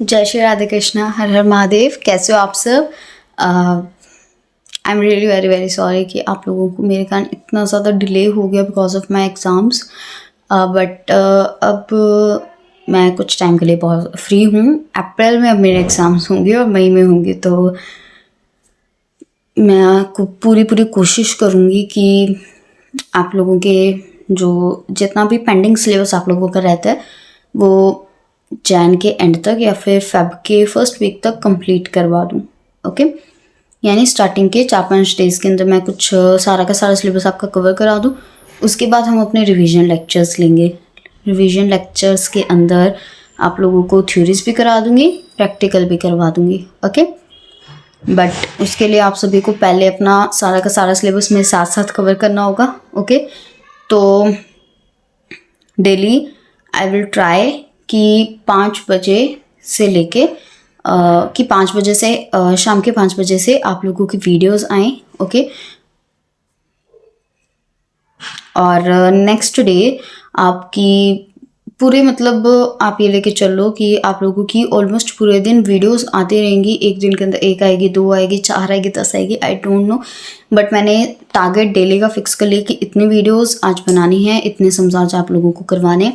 जय श्री राधे कृष्णा, हर हर महादेव। कैसे हो आप सब? I am really very very sorry कि आप लोगों को मेरे कारण इतना ज़्यादा डिले हो गया because of my exams. But अब मैं कुछ टाइम के लिए बहुत फ्री हूँ। अप्रैल में अब मेरे एग्ज़ाम्स होंगे और मई में होंगे, तो मैं पूरी कोशिश करूँगी कि आप लोगों के जो जितना भी पेंडिंग सिलेबस आप लोगों का रहता है वो जैन के एंड तक या फिर फेब के फर्स्ट वीक तक कंप्लीट करवा दूँ। ओके, यानी स्टार्टिंग के 4-5 डेज़ के अंदर मैं कुछ सारा का सारा सिलेबस आपका कवर करा दूँ। उसके बाद हम अपने रिवीजन लेक्चर्स लेंगे। रिवीजन लेक्चर्स के अंदर आप लोगों को थ्योरीज भी करा दूँगी, प्रैक्टिकल भी करवा दूँगी। ओके, बट उसके लिए आप सभी को पहले अपना सारा का सारा सिलेबस मेरे साथ साथ कवर करना होगा। ओके, तो डेली आई विल ट्राई कि 5 बजे से लेके कि 5 बजे से शाम के 5 बजे से आप लोगों की वीडियोस आएँ। ओके, और नेक्स्ट डे आपकी पूरे मतलब आप ये लेके चलो कि आप लोगों की ऑलमोस्ट पूरे दिन वीडियोस आती रहेंगी। एक दिन के अंदर 1 आएगी, 2 आएगी, 4 आएगी, 10 आएगी, आई डोंट नो, बट मैंने टारगेट डेली का फिक्स कर लिया कि इतनी वीडियोस आज बनानी है, इतने समझाज आप लोगों को करवाने।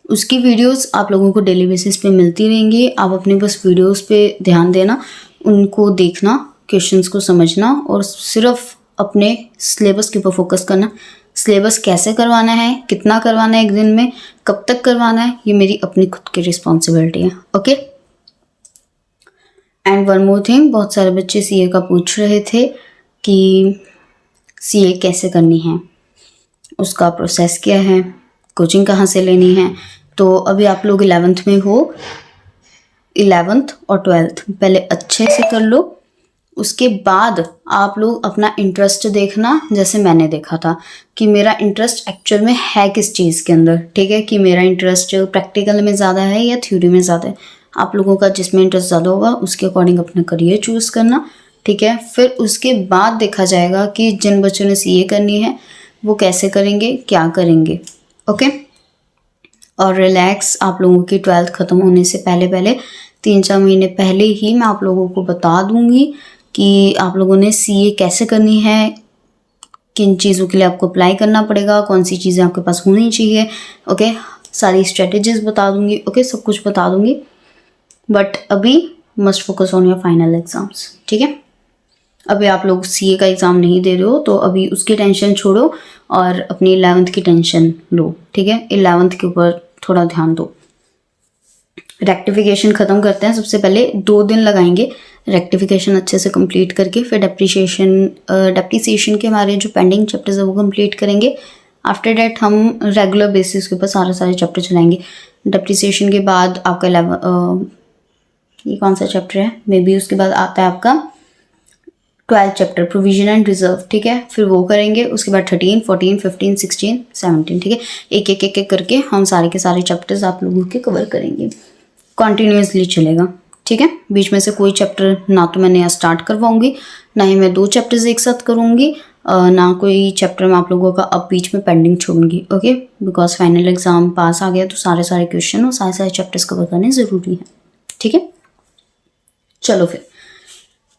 उसकी वीडियोस आप लोगों को डेली बेसिस पे मिलती रहेंगी। आप अपने बस वीडियोस पे ध्यान देना, उनको देखना, क्वेश्चंस को समझना और सिर्फ अपने सिलेबस के ऊपर फोकस करना। सिलेबस कैसे करवाना है, कितना करवाना है, एक दिन में कब तक करवाना है, ये मेरी अपनी खुद की रिस्पॉन्सिबिलिटी है। Okay, and one more thing, बहुत सारे बच्चे सीए का पूछ रहे थे कि सीए कैसे करनी है, उसका प्रोसेस क्या है, कोचिंग कहाँ से लेनी है। तो अभी आप लोग 11th में हो, 11th और 12th पहले अच्छे से कर लो। उसके बाद आप लोग अपना इंटरेस्ट देखना, जैसे मैंने देखा था कि मेरा इंटरेस्ट एक्चुअल में है किस चीज़ के अंदर। ठीक है, कि मेरा इंटरेस्ट प्रैक्टिकल में ज़्यादा है या थ्योरी में ज़्यादा है। आप लोगों का जिसमें इंटरेस्ट ज़्यादा होगा उसके अकॉर्डिंग अपना करियर चूज़ करना। ठीक है, फिर उसके बाद देखा जाएगा कि जिन बच्चों ने सीए करनी है वो कैसे करेंगे, क्या करेंगे। ओके, और रिलैक्स, आप लोगों की 12th ख़त्म होने से पहले पहले 3-4 महीने पहले ही मैं आप लोगों को बता दूंगी कि आप लोगों ने सीए कैसे करनी है, किन चीज़ों के लिए आपको अप्लाई करना पड़ेगा, कौन सी चीज़ें आपके पास होनी चाहिए। ओके, सारी स्ट्रेटजीज बता दूंगी। ओके, सब कुछ बता दूंगी, बट अभी must focus on your final exams. ठीक है, अभी आप लोग सीए का एग्ज़ाम नहीं दे रहे हो तो अभी उसकी टेंशन छोड़ो और अपनी 11th की टेंशन लो। ठीक है, 11th के ऊपर थोड़ा ध्यान दो। रेक्टिफिकेशन ख़त्म करते हैं। सबसे पहले 2 दिन लगाएंगे रेक्टिफिकेशन अच्छे से कंप्लीट करके, फिर डेप्रिसिएशन के हमारे जो पेंडिंग चैप्टर्स है वो कंप्लीट करेंगे। आफ्टर डेट हम रेगुलर बेसिस के ऊपर सारे चैप्टर चलाएंगे। डेप्रिसिएशन के बाद आपका ये कौन सा चैप्टर है, मे बी उसके बाद आता है आपका 12th chapter provision and reserve. ठीक है, फिर वो करेंगे। उसके बाद 13, 14, 15, 16, 17। ठीक है, एक करके हम सारे के सारे चैप्टर्स आप लोगों के कवर करेंगे। कॉन्टीन्यूसली चलेगा। ठीक है, बीच में से कोई चैप्टर ना तो मैं नया स्टार्ट करवाऊंगी, ना ही मैं 2 चैप्टर्स एक साथ करूंगी, ना कोई चैप्टर मैं आप लोगों का अब बीच में पेंडिंग छोड़ूंगी। ओके, बिकॉज फाइनल एग्जाम पास आ गया तो सारे क्वेश्चन और सारे चैप्टर्स कवर करने ज़रूरी है। ठीक है, चलो फिर,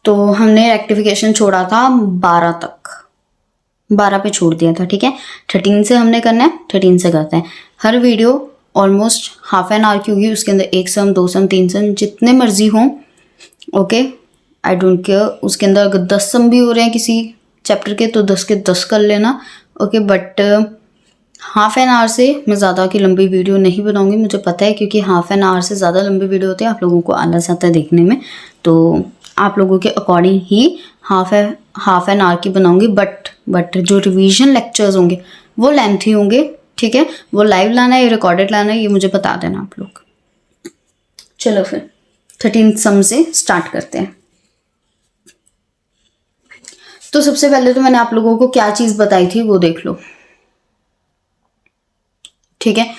तो हमने रेक्टिफिकेशन छोड़ा था 12 तक, 12 पे छोड़ दिया था। ठीक है, 13 से हमने करना है, 13 से करते हैं। हर video almost half an hour की होगी, उसके अंदर 1 सम, 2 सम, 3 सम जितने मर्जी हों। Okay, I don't care. उसके अंदर अगर 10 सम भी हो रहे हैं किसी चैप्टर के तो 10 के 10 कर लेना। Okay, but half an our से मैं ज़्यादा की लंबी वीडियो नहीं बनाऊंगी, मुझे पता है, क्योंकि हाफ एन आवर से ज़्यादा लंबी वीडियो होती है आप लोगों को आलस आता है देखने में, तो आप लोगों के according he half an hour की बनाऊंगी। बट जो रिवीजन लेक्चर्स होंगे वो लेंथी होंगे। ठीक है, वो लाइव लाना है या रिकॉर्डेड लाना है ये मुझे बता देना आप लोग। चलो फिर 13 सम से स्टार्ट करते हैं। तो सबसे पहले तो मैंने आप लोगों को क्या चीज़ बताई थी वो देख लो। ठीक है,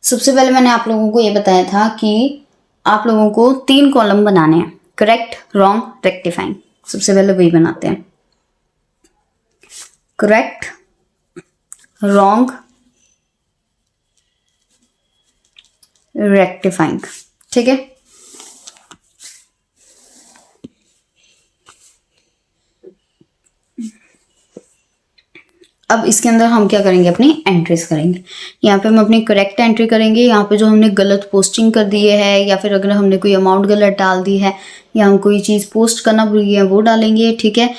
सबसे पहले मैंने आप लोगों को ये बताया था कि आप लोगों को 3 कॉलम बनाने हैं, करेक्ट, रॉन्ग, रेक्टिफाइंग। सबसे पहले वही बनाते हैं, करेक्ट, रॉन्ग, रेक्टिफाइंग। ठीक है, अब इसके अंदर हम क्या करेंगे, अपनी एंट्रीज करेंगे। यहाँ पे हम अपनी करेक्ट एंट्री करेंगे। यहाँ पे जो हमने गलत पोस्टिंग कर दी है या फिर अगर हमने कोई अमाउंट गलत डाल दी है या हम कोई चीज़ पोस्ट करना भूल गए हैं वो डालेंगे, ठीक है।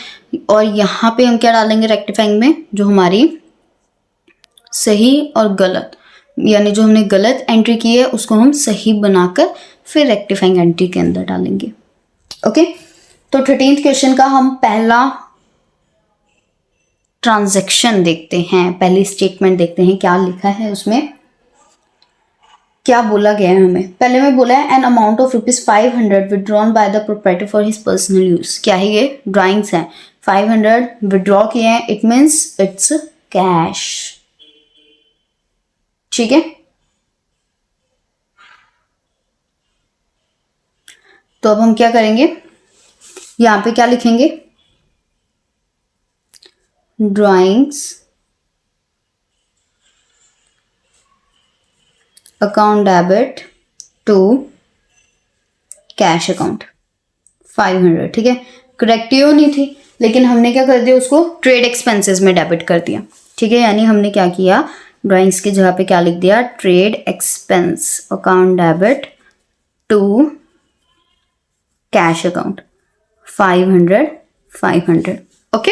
और यहाँ पे हम क्या डालेंगे रेक्टिफाइंग में, जो हमारी सही और गलत, यानी जो हमने गलत एंट्री की है उसको हम सही बनाकर फिर रेक्टिफाइंग एंट्री के अंदर डालेंगे। ओके, तो 13th क्वेश्चन का हम पहला ट्रांजैक्शन देखते हैं, पहली स्टेटमेंट देखते हैं क्या लिखा है उसमें, क्या बोला गया है हमें। पहले में बोला है an amount of ₹500 withdrawn by the proprietor for his personal use. क्या है ये, ड्राइंग्स हैं। 500 विड्रॉ किए हैं, इट मीन्स इट्स कैश, ठीक है। तो अब हम क्या करेंगे, यहां पे क्या लिखेंगे, drawings account debit to cash account 500, ठीक है। करेक्टिव नहीं थी लेकिन हमने क्या कर दिया, उसको ट्रेड एक्सपेंसेस में डेबिट कर दिया, ठीक है। यानी हमने क्या किया, ड्राइंग्स की जगह पे क्या लिख दिया, trade expense account debit to cash account 500। Okay,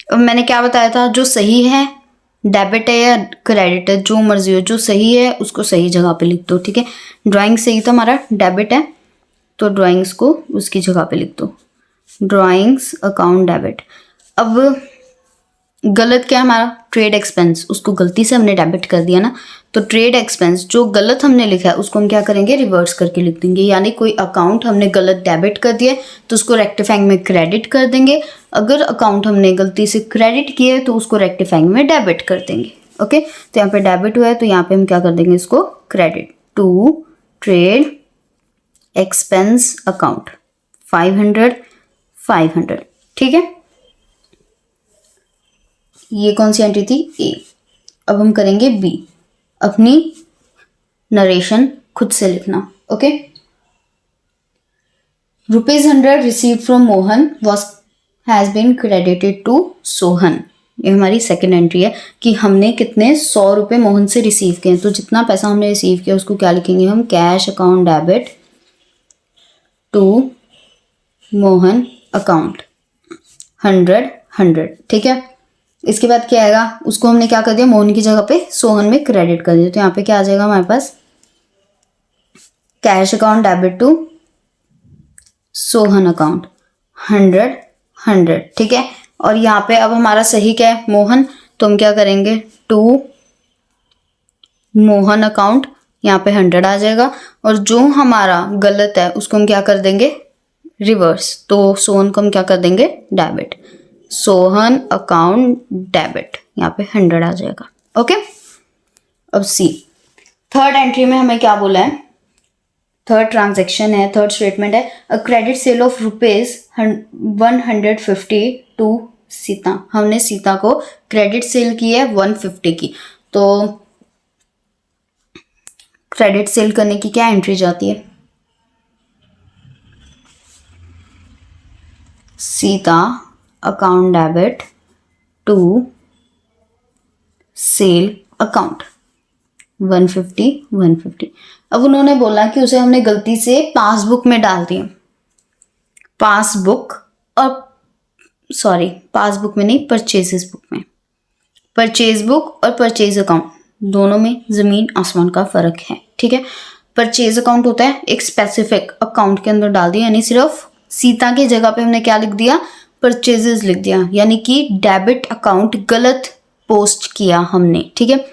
अब मैंने क्या बताया था, जो सही है डेबिट है या क्रेडिट है, जो मर्जी हो, जो सही है उसको सही जगह पे लिख दो, ठीक है। ड्राइंग सही तो हमारा डेबिट है तो ड्राइंग्स को उसकी जगह पे लिख दो, ड्राइंग्स अकाउंट डेबिट। अब गलत क्या है हमारा, ट्रेड एक्सपेंस, उसको गलती से हमने डेबिट कर दिया ना, तो ट्रेड एक्सपेंस जो गलत हमने लिखा है उसको हम क्या करेंगे, रिवर्स करके लिख देंगे। यानी कोई अकाउंट हमने गलत डेबिट कर दिया तो उसको रेक्टिफाइंग में क्रेडिट कर देंगे, अगर अकाउंट हमने गलती से क्रेडिट किया है तो उसको रेक्टिफाइंग में डेबिट कर देंगे। ओके, तो यहाँ पे डेबिट हुआ है तो यहाँ पे हम क्या कर देंगे, इसको credit to trade expense account 500, ठीक है। ये कौन सी एंट्री थी, ए। अब हम करेंगे बी, अपनी नरेशन खुद से लिखना। Okay, ₹100 receive from Mohan was has been credited to Sohan. ये हमारी सेकेंड एंट्री है कि हमने कितने 100 रुपये मोहन से रिसीव किए, तो जितना पैसा हमने रिसीव किया उसको क्या लिखेंगे हम, cash account debit to Mohan account 100, ठीक है। इसके बाद क्या आएगा, उसको हमने क्या कर दिया, मोहन की जगह पे सोहन में क्रेडिट कर दिया, तो यहाँ पे क्या आ जाएगा हमारे पास, cash account debit to Sohan account 100, ठीक है। और यहाँ पे अब हमारा सही क्या है, मोहन, तो हम क्या करेंगे, टू मोहन अकाउंट, यहाँ पे 100 आ जाएगा। और जो हमारा गलत है उसको हम क्या कर देंगे, रिवर्स, तो सोहन को हम क्या कर देंगे, डेबिट, सोहन अकाउंट डेबिट, यहाँ पे 100 आ जाएगा। ओके, अब सी, थर्ड एंट्री में हमें क्या बोला है, थर्ड ट्रांजैक्शन है, थर्ड स्टेटमेंट है, a credit sale of ₹150 to Sita. हमने सीता को क्रेडिट सेल की है 150 की, तो क्रेडिट सेल करने की क्या एंट्री जाती है, Sita account debit to sale account 150। अब उन्होंने बोला कि उसे हमने गलती से पासबुक में डाल दिया, पासबुक में नहीं, परचेजेस बुक में। परचेज बुक और परचेज अकाउंट दोनों में जमीन आसमान का फर्क है, ठीक है। परचेज अकाउंट होता है एक स्पेसिफिक अकाउंट के अंदर डाल दिया, यानी सिर्फ सीता की जगह पे हमने क्या लिख दिया, परचेजेस लिख दिया, यानी कि डेबिट अकाउंट गलत पोस्ट किया हमने, ठीक है।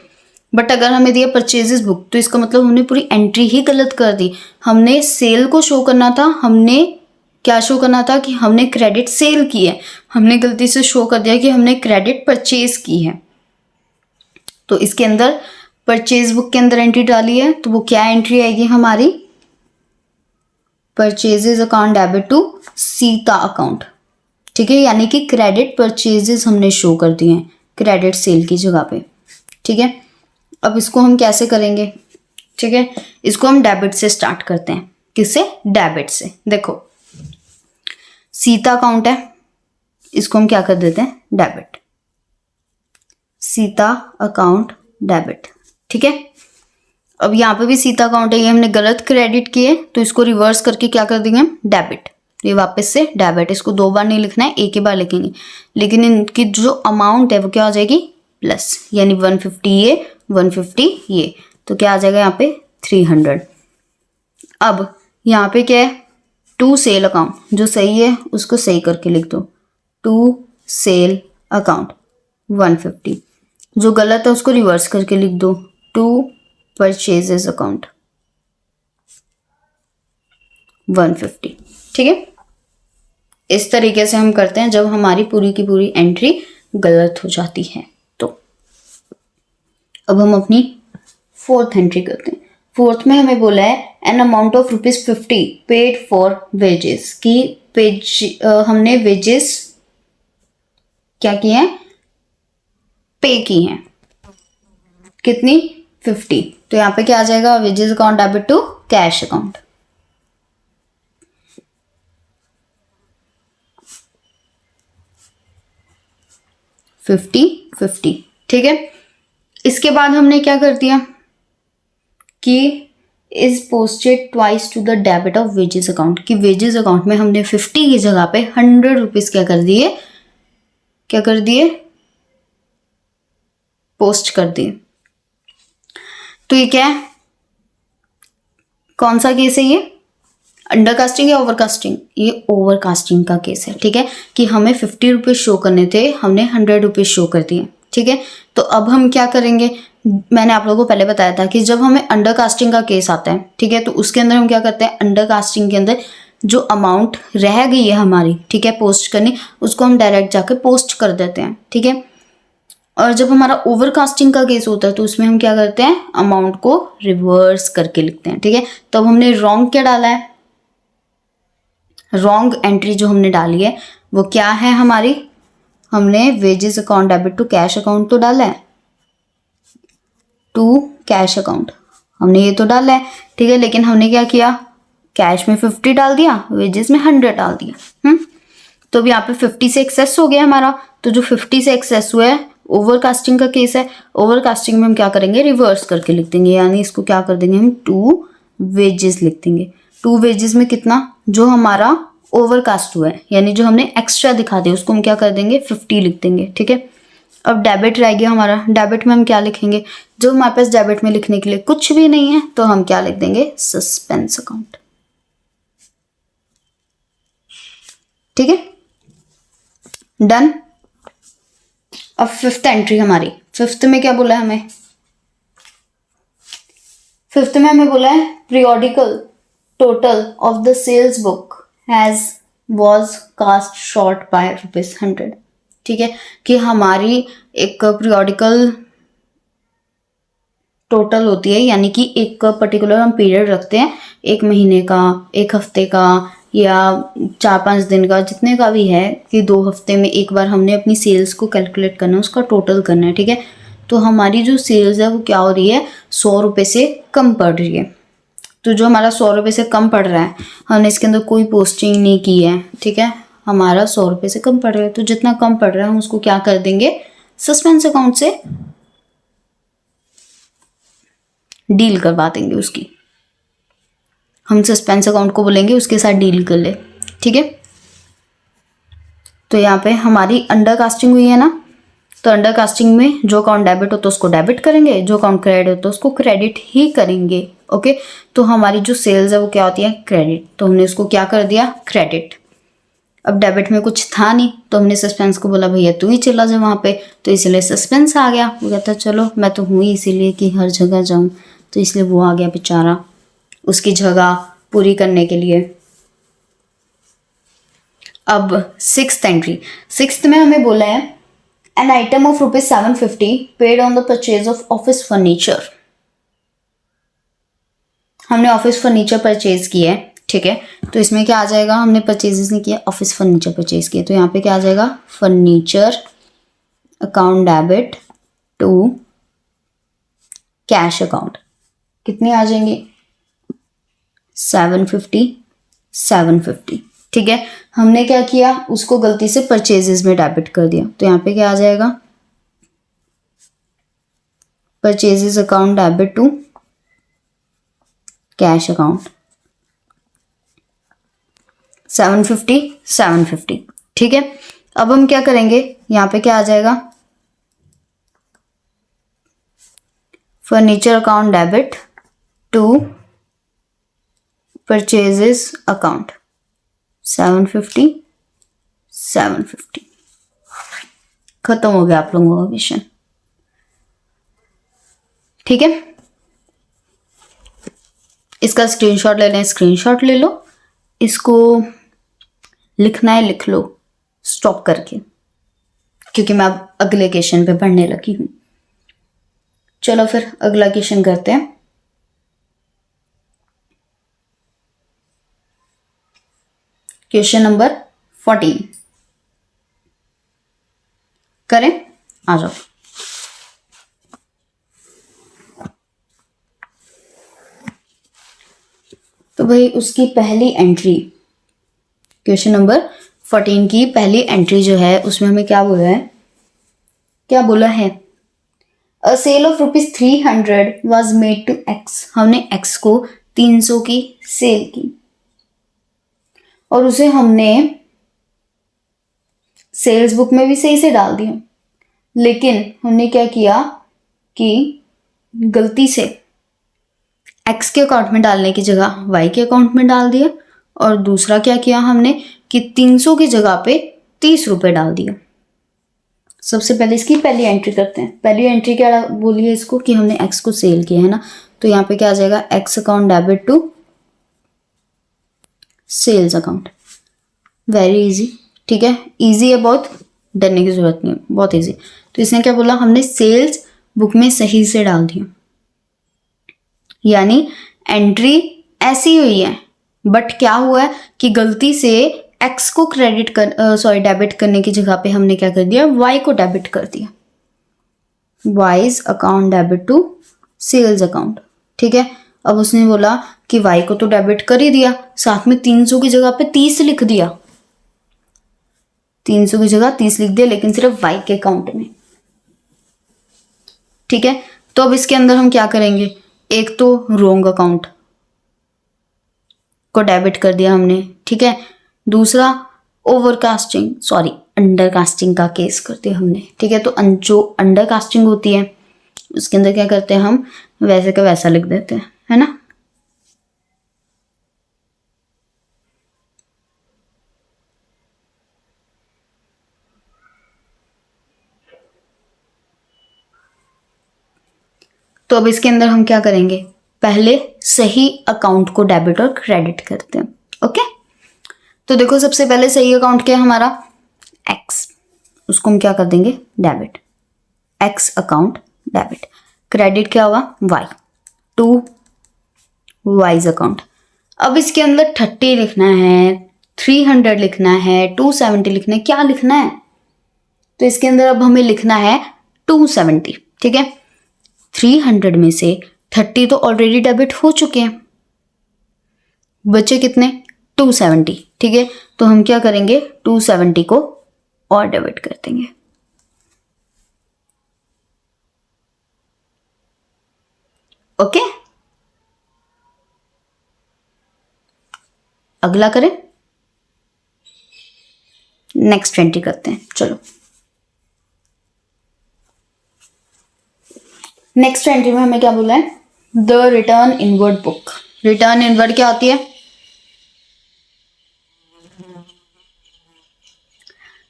बट अगर हमें दिया परचेजेस बुक तो इसका मतलब हमने पूरी एंट्री ही गलत कर दी। हमने सेल को शो करना था, हमने क्या शो करना था कि हमने क्रेडिट सेल की है, हमने गलती से शो कर दिया कि हमने क्रेडिट परचेज की है। तो इसके अंदर परचेज बुक के अंदर एंट्री डाली है, तो वो क्या एंट्री आएगी हमारी, purchases account debit to Sita account, ठीक है। यानी कि क्रेडिट परचेजेस हमने शो कर दिए हैं क्रेडिट सेल की जगह पे, ठीक है। अब इसको हम कैसे करेंगे, ठीक है, इसको हम डेबिट से स्टार्ट करते हैं। किससे, डेबिट से। देखो सीता अकाउंट है, इसको हम क्या कर देते हैं, डेबिट, सीता अकाउंट डेबिट। ठीक है, अब यहाँ पे भी सीता अकाउंट है, ये हमने गलत क्रेडिट किए तो इसको रिवर्स करके क्या कर देंगे हम, डेबिट। ये वापस से डेबिट, इसको 2 बार नहीं लिखना है, एक ही बार लिखेंगे, लेकिन इनकी जो अमाउंट है वो क्या हो जाएगी, प्लस, यानी 150 ये 150 ये, तो क्या आ जाएगा यहाँ पे 300। अब यहाँ पे क्या है, टू सेल अकाउंट, जो सही है उसको सही करके लिख दो, टू सेल अकाउंट 150, जो गलत है उसको रिवर्स करके लिख दो, टू परचेजेस अकाउंट 150। ठीक है, इस तरीके से हम करते हैं जब हमारी पूरी की पूरी एंट्री गलत हो जाती है। तो अब हम अपनी फोर्थ एंट्री करते हैं। फोर्थ में हमें बोला है an amount of ₹50 paid for wages, की हमने वेजेस क्या किए हैं, पे की हैं, कितनी, 50। तो यहाँ पे क्या आ जाएगा, wages account debit to cash account. $50 ठीक है। इसके बाद हमने क्या कर दिया कि is posted twice to the debit of wages account, कि वेजेस अकाउंट में हमने 50 की जगह पे ₹100 क्या कर दिए, पोस्ट कर दिए। तो ये क्या है, कौन सा केस है ये, अंडरकास्टिंग या ओवरकास्टिंग, ये ओवरकास्टिंग का केस है। ठीक है, कि हमें ₹50 शो करने थे, हमने ₹100 शो कर दिए। ठीक है, तो अब हम क्या करेंगे, मैंने आप लोगों को पहले बताया था कि जब हमें अंडरकास्टिंग का केस आता है, ठीक है, तो उसके अंदर हम क्या करते हैं, अंडरकास्टिंग के अंदर जो अमाउंट रह गई है हमारी, ठीक है, पोस्ट करनी, उसको हम डायरेक्ट जाकर पोस्ट कर देते हैं। ठीक है, और जब हमारा ओवरकास्टिंग का केस होता है तो उसमें हम क्या करते हैं, अमाउंट को रिवर्स करके लिखते हैं। ठीक है, तो अब हमने रॉन्ग क्या डाला है, रॉन्ग एंट्री जो हमने डाली है वो क्या है हमारी, हमने wages account debit to cash account तो डाला है, टू कैश अकाउंट हमने ये तो डाला है। ठीक है, लेकिन हमने क्या किया, कैश में 50 डाल दिया, वेजेस में 100 डाल दिया। तो अब यहाँ पे 50 से एक्सेस हो गया हमारा, तो जो 50 से एक्सेस हुआ है ओवरकास्टिंग का केस है, ओवरकास्टिंग में हम क्या करेंगे, रिवर्स करके लिख देंगे, यानी इसको क्या कर देंगे हम, टू वेजेस लिख देंगे। टू वेजेस में कितना, जो हमारा ओवरकास्ट हुआ है, यानी जो हमने एक्स्ट्रा दिखा दिया उसको हम क्या कर देंगे, 50 लिख देंगे। ठीक है, अब डेबिट रह गया हमारा, डेबिट में हम क्या लिखेंगे, जो हमारे पास डेबिट में लिखने के लिए कुछ भी नहीं है तो हम क्या लिख देंगे, सस्पेंस अकाउंट। ठीक है, डन। अब फिफ्थ एंट्री हमारी, फिफ्थ में क्या बोला है हमें, फिफ्थ में हमें बोला है periodical total of the sales book has was cast short by ₹100। ठीक है, कि हमारी एक पीरियोडिकल टोटल होती है, यानी कि एक पर्टिकुलर हम पीरियड रखते हैं, 1 महीने का, 1 हफ्ते का, या 4-5 दिन का, जितने का भी है, कि 2 हफ्ते में एक बार हमने अपनी सेल्स को कैलकुलेट करना है, उसका टोटल करना है। ठीक है, तो हमारी जो सेल्स है वो क्या हो रही है, ₹100 से कम पड़ रही है। तो जो हमारा ₹100 से कम पड़ रहा है, हमने इसके अंदर कोई पोस्टिंग नहीं की है। ठीक है, हमारा ₹100 से कम पड़ रहा है, तो जितना कम पड़ रहा है हम उसको क्या कर देंगे, सस्पेंस अकाउंट से डील करवा देंगे उसकी, हम सस्पेंस अकाउंट को बोलेंगे उसके साथ डील कर ले। ठीक है, तो यहाँ पे हमारी अंडरकास्टिंग हुई है ना, तो अंडरकास्टिंग में जो अकाउंट डेबिट हो तो उसको डेबिट करेंगे, जो अकाउंट क्रेडिट हो तो उसको क्रेडिट ही करेंगे। ओके, तो हमारी जो सेल्स है वो क्या होती है, क्रेडिट, तो हमने उसको क्या कर दिया, क्रेडिट। अब डेबिट में कुछ था नहीं तो हमने सस्पेंस को बोला भैया तू ही चला जा वहाँ पे, तो इसलिए सस्पेंस आ गया। वो कहता चलो मैं तो हूँ इसीलिए कि हर जगह जाऊँ, तो इसलिए वो आ गया बेचारा उसकी जगह पूरी करने के लिए। अब सिक्स्थ एंट्री, सिक्स्थ में हमें बोला है an item of ₹750 paid on the purchase of office furniture. हमने ऑफिस फर्नीचर परचेज किया है। ठीक है, तो इसमें क्या आ जाएगा, हमने परचेजेस नहीं किया, ऑफिस फर्नीचर परचेज किया, तो यहाँ पे क्या आ जाएगा, furniture account debit to cash account. कितने आ जाएंगे, 750। ठीक है, हमने क्या किया, उसको गलती से परचेजेस में डेबिट कर दिया, तो यहाँ पे क्या आ जाएगा, purchases account debit to cash account 750 750। ठीक है, अब हम क्या करेंगे, यहाँ पे क्या आ जाएगा, furniture account debit to purchases account 750 750। खत्म हो गया आप लोगों का क्वेश्चन। ठीक है, इसका स्क्रीनशॉट लेना है, स्क्रीनशॉट ले लो, इसको लिखना है लिख लो स्टॉप करके, क्योंकि मैं अब अगले क्वेश्चन पे पढ़ने लगी हूं। चलो फिर अगला क्वेश्चन करते हैं। क्वेश्चन नंबर 14 करें, आ जाओ। तो भाई उसकी पहली एंट्री, क्वेश्चन नंबर 14 की पहली एंट्री जो है उसमें हमें क्या बोला है, क्या बोला है, a sale of ₹300 was made to X. हमने एक्स को 300 की सेल की और उसे हमने सेल्स बुक में भी सही से डाल दिया, लेकिन हमने क्या किया कि गलती से एक्स के अकाउंट में डालने की जगह वाई के अकाउंट में डाल दिया, और दूसरा क्या किया हमने कि 300 की जगह पे 30 रुपए डाल दिया। सबसे पहले इसकी पहली एंट्री करते हैं। पहली एंट्री क्या बोली है इसको, कि हमने एक्स को सेल किया है ना, तो यहाँ पे क्या आ जाएगा, X account debit to sales account. Very easy. ठीक है, इजी है बहुत, डरने की जरूरत नहीं है, बहुत इजी। तो इसने क्या बोला, हमने सेल्स बुक में सही से डाल दिया, यानी एंट्री ऐसी हुई है, बट क्या हुआ है कि गलती से एक्स को डेबिट करने की जगह पे हमने क्या कर दिया, वाई को डेबिट कर दिया, wise account debit to sales account. ठीक है, अब उसने बोला कि वाई को तो डेबिट कर ही दिया, साथ में 300 की जगह पे 30 लिख दिया, 300 की जगह 30 लिख दिया, लेकिन सिर्फ वाई के अकाउंट में। ठीक है, तो अब इसके अंदर हम क्या करेंगे, एक तो रोंग अकाउंट को डेबिट कर दिया हमने। ठीक है, दूसरा ओवरकास्टिंग अंडरकास्टिंग का केस कर दिया हमने। ठीक है, तो जो अंडरकास्टिंग होती है उसके अंदर क्या करते हैं हम, वैसे का वैसा लिख देते हैं, है ना। तो अब इसके अंदर हम क्या करेंगे, पहले सही अकाउंट को डेबिट और क्रेडिट करते हैं। ओके, तो देखो सबसे पहले सही अकाउंट क्या है हमारा, एक्स, उसको हम क्या कर देंगे, debit, x account debit. Credit क्या होगा, वाई टू वाइज अकाउंट। अब इसके अंदर 30 लिखना है, 300 लिखना है, 270 लिखना है, क्या लिखना है, तो इसके अंदर अब हमें लिखना है 270। ठीक है, 300 में से 30 तो ऑलरेडी डेबिट हो चुके हैं, बचे कितने, 270। ठीक है, तो हम क्या करेंगे, 270 को और डेबिट कर देंगे। ओके, अगला करें, नेक्स्ट एंट्री करते हैं। चलो नेक्स्ट एंट्री में हमें क्या बोला है, the return inward book. Return inward क्या होती है,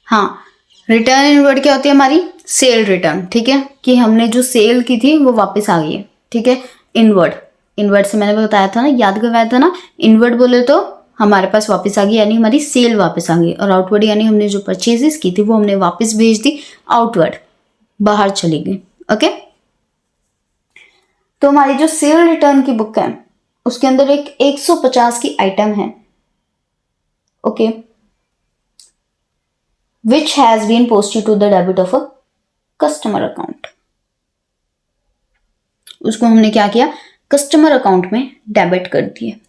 हाँ, रिटर्न इनवर्ड क्या होती है हमारी, सेल रिटर्न। ठीक है, कि हमने जो सेल की थी वो वापस आ गई है। ठीक है, इनवर्ड से मैंने बताया था ना, याद करवाया था ना, इनवर्ड बोले तो हमारे पास वापस आ गई, यानी हमारी सेल वापस आ गई, और आउटवर्ड यानी हमने जो परचेजेस की थी वो हमने वापस भेज दी, आउटवर्ड बाहर चली गई। ओके, तो हमारी जो सेल रिटर्न की बुक है उसके अंदर एक 150 की आइटम है। Okay, which has been posted to the debit of a customer account। उसको हमने क्या किया, कस्टमर अकाउंट में डेबिट कर दिए।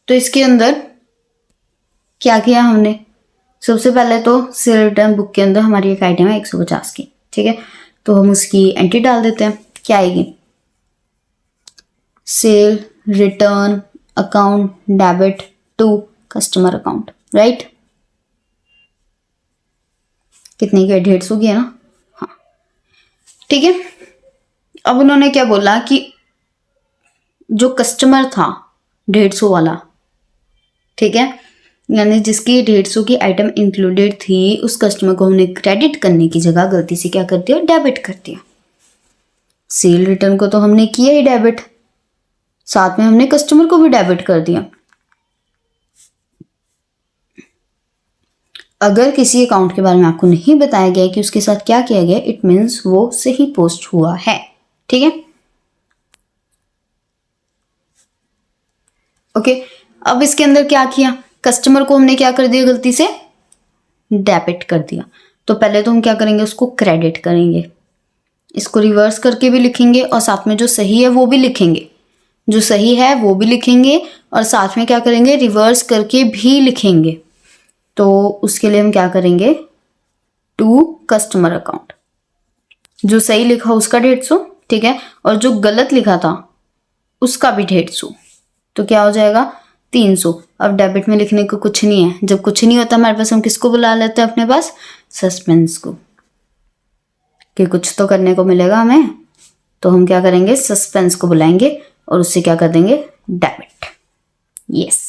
तो इसके अंदर क्या किया हमने, सबसे पहले तो सेल रिटर्न बुक के अंदर हमारी एक आइटम है 150 की। ठीक है, तो हम उसकी एंट्री डाल देते हैं। क्या आएगी? Sale return account debit to customer account, right. कितने की? 150 की है ना। हाँ ठीक है। अब उन्होंने क्या बोला कि जो कस्टमर था 150 वाला, ठीक है, यानी जिसकी 150 की आइटम इंक्लूडेड थी, उस कस्टमर को हमने क्रेडिट करने की जगह गलती से क्या कर दिया? डेबिट कर दिया। सेल रिटर्न को तो हमने किया ही डेबिट, साथ में हमने कस्टमर को भी डेबिट कर दिया। अगर किसी अकाउंट के बारे में आपको नहीं बताया गया कि उसके साथ क्या किया गया, इट मीन्स वो सही पोस्ट हुआ है, ठीक है। ओके, अब इसके अंदर क्या किया? कस्टमर को हमने क्या कर दिया? गलती से डेबिट कर दिया। तो पहले तो हम क्या करेंगे? उसको क्रेडिट करेंगे। इसको रिवर्स करके भी लिखेंगे और साथ में जो सही है वो भी लिखेंगे, जो सही है वो भी लिखेंगे और साथ में क्या करेंगे? रिवर्स करके भी लिखेंगे। तो उसके लिए हम क्या करेंगे? टू कस्टमर अकाउंट, जो सही लिखा उसका 150, ठीक है, और जो गलत लिखा था उसका भी 150, तो क्या हो जाएगा? 300। अब डेबिट में लिखने को कुछ नहीं है। जब कुछ नहीं होता हमारे पास, हम किसको बुला लेते हैं अपने पास? सस्पेंस को, कि कुछ तो करने को मिलेगा हमें। तो हम क्या करेंगे? सस्पेंस को बुलाएंगे और उससे क्या कर देंगे? डेबिट। यस।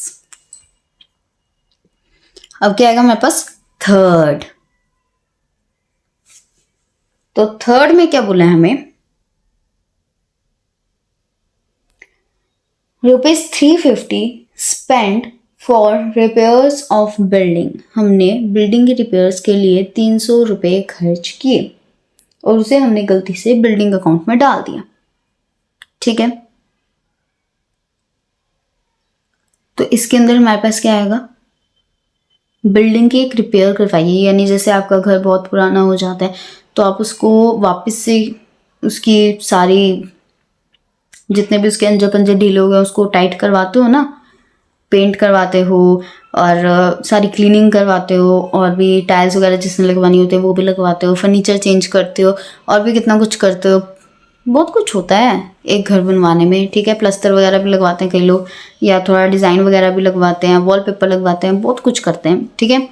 अब क्या आएगा हमारे पास? थर्ड। तो थर्ड में क्या बोला है हमें? ₹350 spend for repairs of building. हमने बिल्डिंग के रिपेयर्स के लिए 300 रुपये खर्च किए और उसे हमने गलती से बिल्डिंग अकाउंट में डाल दिया, ठीक है। तो इसके अंदर हमारे पास क्या आएगा? बिल्डिंग की एक रिपेयर करवाइए, यानी जैसे आपका घर बहुत पुराना हो जाता है तो आप उसको वापस से उसकी सारी जितने भी उसके अंजर पंजे ढीले हो गए उसको टाइट करवाते हो ना, पेंट करवाते हो और सारी क्लीनिंग करवाते हो, और भी टाइल्स वगैरह जिसने लगवानी होती है वो भी लगवाते हो, फर्नीचर चेंज करते हो और भी कितना कुछ करते हो। बहुत कुछ होता है एक घर बनवाने में, ठीक है। प्लस्तर वगैरह भी लगवाते हैं कई लोग, या थोड़ा डिज़ाइन वगैरह भी लगवाते हैं, वॉलपेपर लगवाते हैं, बहुत कुछ करते हैं, ठीक है।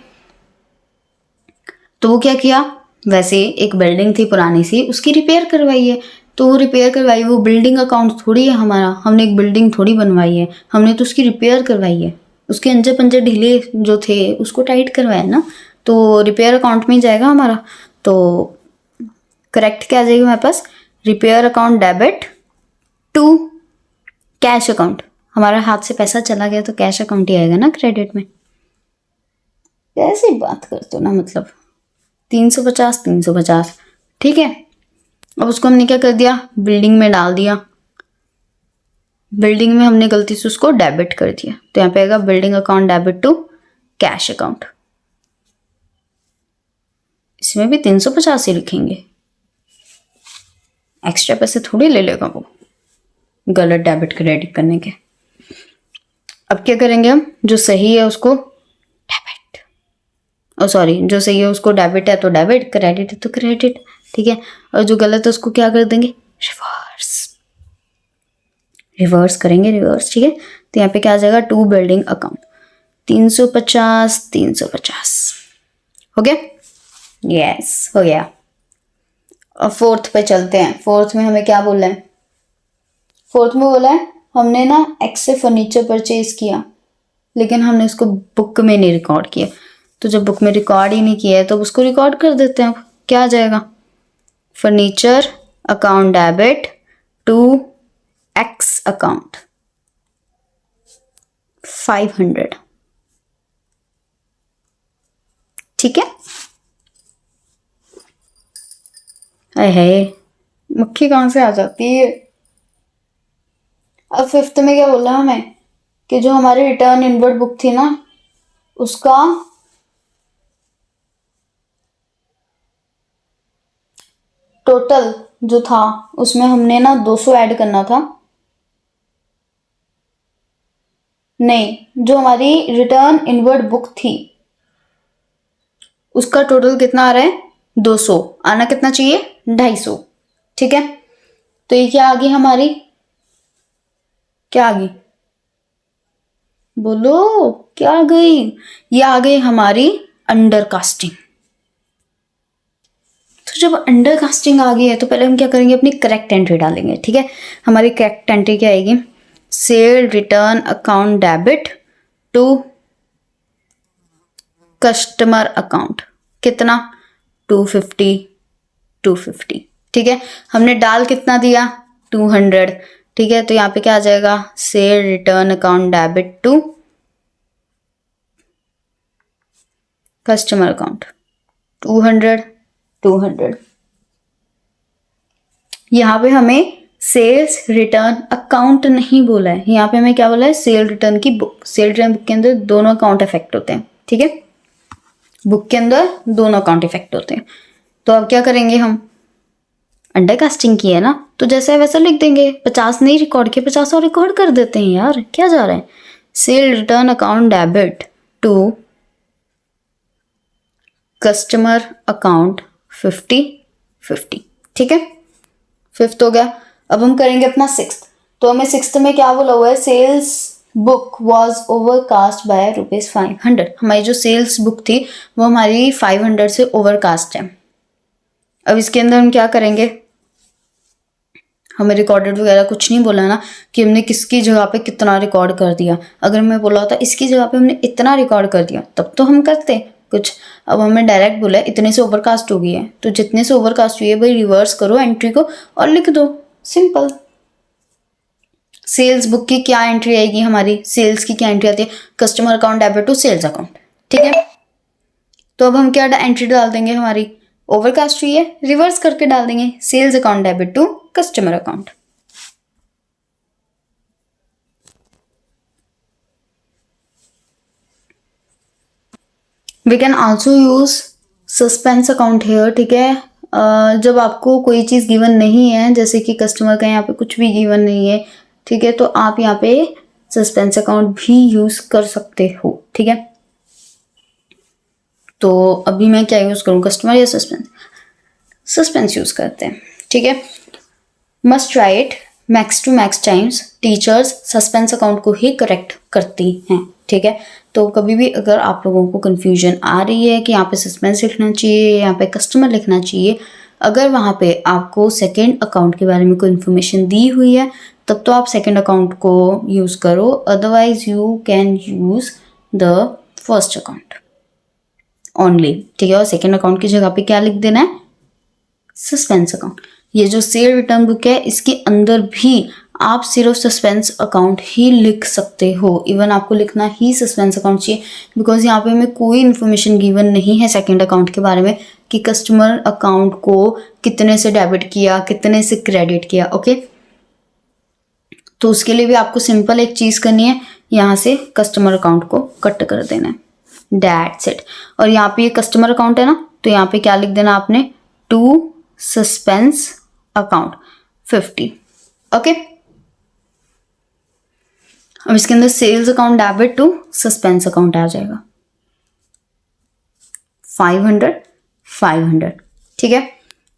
तो वो क्या किया? वैसे एक बिल्डिंग थी पुरानी सी, उसकी रिपेयर करवाई है। तो वो रिपेयर करवाई, वो बिल्डिंग अकाउंट थोड़ी है हमारा, हमने एक बिल्डिंग थोड़ी बनवाई है, हमने तो उसकी रिपेयर करवाई है। उसके अंजर पंजर ढीले जो थे उसको टाइट करवाया ना, तो रिपेयर अकाउंट में ही जाएगा हमारा। तो करेक्ट क्या आ जाएगा हमारे पास? Repair account debit to cash account. हमारा हाथ से पैसा चला गया तो कैश अकाउंट ही आएगा ना क्रेडिट में। कैसी बात करते हो ना, मतलब 350 350, ठीक है। अब उसको हमने क्या कर दिया? बिल्डिंग में डाल दिया। बिल्डिंग में हमने गलती से उसको डेबिट कर दिया, तो यहाँ पे आएगा building account debit to cash account. इसमें भी 350 ही लिखेंगे, एक्स्ट्रा पैसे थोड़ी ले लेगा वो गलत डेबिट क्रेडिट करने के। अब क्या करेंगे हम? जो सही है उसको डेबिट, और सॉरी, जो सही है उसको डेबिट है तो डेबिट, क्रेडिट है तो क्रेडिट, ठीक है। और जो गलत है उसको क्या कर देंगे? रिवर्स। रिवर्स करेंगे, रिवर्स, ठीक है। तो यहाँ पे क्या आ जाएगा? टू बिल्डिंग अकाउंट, 350 350 हो गया। यस हो गया। अब फोर्थ पे चलते हैं। फोर्थ में हमें क्या बोला है? फोर्थ में बोला है हमने ना एक्स से फर्नीचर परचेज किया, लेकिन हमने उसको बुक में नहीं रिकॉर्ड किया। तो जब बुक में रिकॉर्ड ही नहीं किया है तो उसको रिकॉर्ड कर देते हैं। क्या आ जाएगा? Furniture account debit to X account 500, ठीक है। अरे मक्खी कहाँ से आ जाती है। अब फिफ्थ में क्या बोला हमें? कि जो हमारी रिटर्न इनवर्ड बुक थी ना, उसका टोटल जो था उसमें हमने ना 200 ऐड करना था। नहीं, जो हमारी रिटर्न इनवर्ड बुक थी उसका टोटल कितना आ रहा है? 200, आना कितना चाहिए 250, ठीक है। तो ये क्या आ गई हमारी, क्या आ गई, बोलो क्या आ गई, ये आ गई हमारी अंडर कास्टिंग। तो जब अंडर कास्टिंग आ गई है तो पहले हम क्या करेंगे, अपनी करेक्ट एंट्री डालेंगे, ठीक है। हमारी करेक्ट एंट्री क्या आएगी, sale return account debit to customer account, कितना 250, ठीक है। हमने डाल कितना दिया 200, ठीक है। तो यहाँ पे क्या आ जाएगा, sale return account debit to customer account 200। यहाँ पे हमें सेल्स रिटर्न अकाउंट नहीं बोला है, यहाँ पे हमें क्या बोला है, सेल रिटर्न की बुक। सेल रिटर्न बुक के अंदर दोनों अकाउंट इफेक्ट होते हैं, ठीक है। बुक के अंदर दोनों अकाउंट इफेक्ट होते हैं। तो अब क्या करेंगे, हम अंडर कास्टिंग की है ना, तो जैसा है वैसा लिख देंगे। 50 नहीं रिकॉर्ड किया, 50 और रिकॉर्ड कर देते हैं यार, क्या जा रहा है। Sale return account debit to customer account 50, ठीक है। 5th हो गया। अब हम करेंगे अपना 6th। तो हमें 6th में क्या बोला हुआ है, sales book was overcast by ₹500। हमारी जो सेल्स बुक थी वो हमारी 500 से ओवरकास्ट है। अब इसके अंदर हम क्या करेंगे, हमें रिकॉर्डेड वगैरह कुछ नहीं बोला ना कि हमने किसकी जगह पे कितना रिकॉर्ड कर दिया। अगर मैं बोला होता इसकी जगह पे हमने इतना रिकॉर्ड कर दिया तब तो हम करते कुछ। अब हमें डायरेक्ट बोला है इतने से ओवरकास्ट हो गई है, तो जितने से ओवरकास्ट हुई है भाई रिवर्स करो एंट्री को और लिख दो, सिंपल। सेल्स बुक की क्या एंट्री आएगी, हमारी सेल्स की क्या एंट्री आती है, customer account debit to sales account, ठीक है। तो अब हम क्या एंट्री डाल देंगे, हमारी ओवरकास्ट हुई है, रिवर्स करके डाल देंगे sales account debit to customer account. We can also use suspense account here, ठीक है। जब आपको कोई चीज़ गिवन नहीं है, जैसे कि कस्टमर का यहाँ पे कुछ भी गिवन नहीं है, ठीक है, तो आप यहाँ पे सस्पेंस अकाउंट भी यूज कर सकते हो, ठीक है। तो अभी मैं क्या यूज करूँ, कस्टमर या सस्पेंस, सस्पेंस यूज करते हैं, ठीक है। Must write max to max times teachers suspense account को ही करेक्ट करती हैं, ठीक है। तो कभी भी अगर आप लोगों को कंफ्यूजन आ रही है कि यहाँ पे सस्पेंस लिखना चाहिए, यहाँ पे कस्टमर लिखना चाहिए, अगर वहाँ पे आपको सेकेंड अकाउंट के बारे में कोई इन्फॉर्मेशन दी हुई है तब तो आप सेकेंड अकाउंट को यूज़ करो, otherwise you can use the first account only, ठीक है। और सेकेंड अकाउंट की जगह पे क्या लिख देना है, सस्पेंस अकाउंट। ये जो सेल रिटर्न बुक है इसके अंदर भी आप सिर्फ सस्पेंस अकाउंट ही लिख सकते हो, इवन आपको लिखना ही सस्पेंस अकाउंट चाहिए, बिकॉज यहाँ पे हमें कोई इन्फॉर्मेशन गिवन नहीं है सेकेंड अकाउंट के बारे में कि कस्टमर अकाउंट को कितने से डेबिट किया, कितने से क्रेडिट किया, ओके। तो उसके लिए भी आपको सिंपल एक चीज़ करनी है, यहाँ से कस्टमर अकाउंट को कट कर देना है, दैट्स इट। और यहाँ पे ये कस्टमर अकाउंट है ना, तो यहाँ पे क्या लिख देना आपने, टू सस्पेंस अकाउंट 50, ओके। अब इसके अंदर sales account debit to suspense account आ जाएगा 500, ठीक है।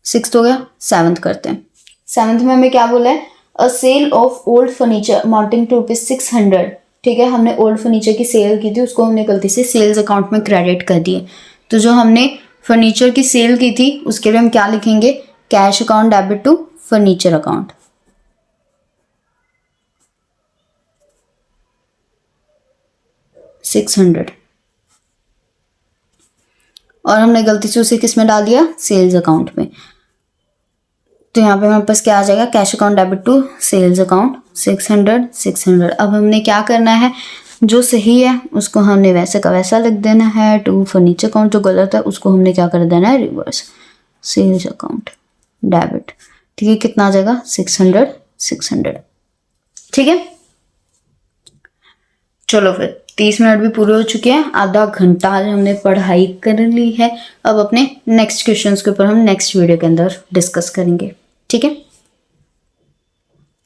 6th हो गया। 7th करते हैं। 7th में हमें क्या बोला है, a sale of old furniture amounting to ₹600, ठीक है। हमने ओल्ड फर्नीचर की सेल की थी, उसको हमने गलती से सेल्स अकाउंट में क्रेडिट कर दिए। तो जो हमने फर्नीचर की सेल की थी उसके लिए हम क्या लिखेंगे, cash account debit to furniture account, $600। और हमने गलती से उसे किस में डाल दिया, सेल्स अकाउंट में। तो यहाँ पे हमारे पास क्या आ जाएगा, cash account debit to sales account 600। अब हमने क्या करना है, जो सही है उसको हमने वैसे का वैसा लिख देना है, टू फर्नीचर अकाउंट जो गलत है उसको हमने क्या कर देना है, रिवर्स, सेल्स अकाउंट डेबिट, ठीक है। कितना आ जाएगा, 600, ठीक है। चलो फिर 30 मिनट भी पूरे हो चुके हैं, आधा घंटा आज हमने पढ़ाई कर ली है। अब अपने नेक्स्ट क्वेश्चंस के ऊपर हम नेक्स्ट वीडियो के अंदर डिस्कस करेंगे, ठीक है।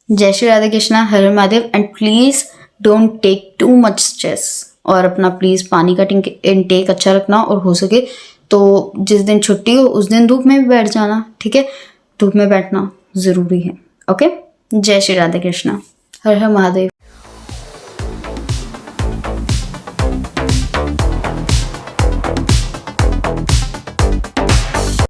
जय श्री राधे कृष्णा, हर हर Mahadev, and please don't take too much stress, और अपना प्लीज पानी का इनटेक अच्छा रखना, और हो सके तो जिस दिन छुट्टी हो उस दिन धूप में भी बैठ जाना, ठीक है। धूप में बैठना ज़रूरी है। ओके, जय श्री राधे कृष्णा, हर हर महादेव।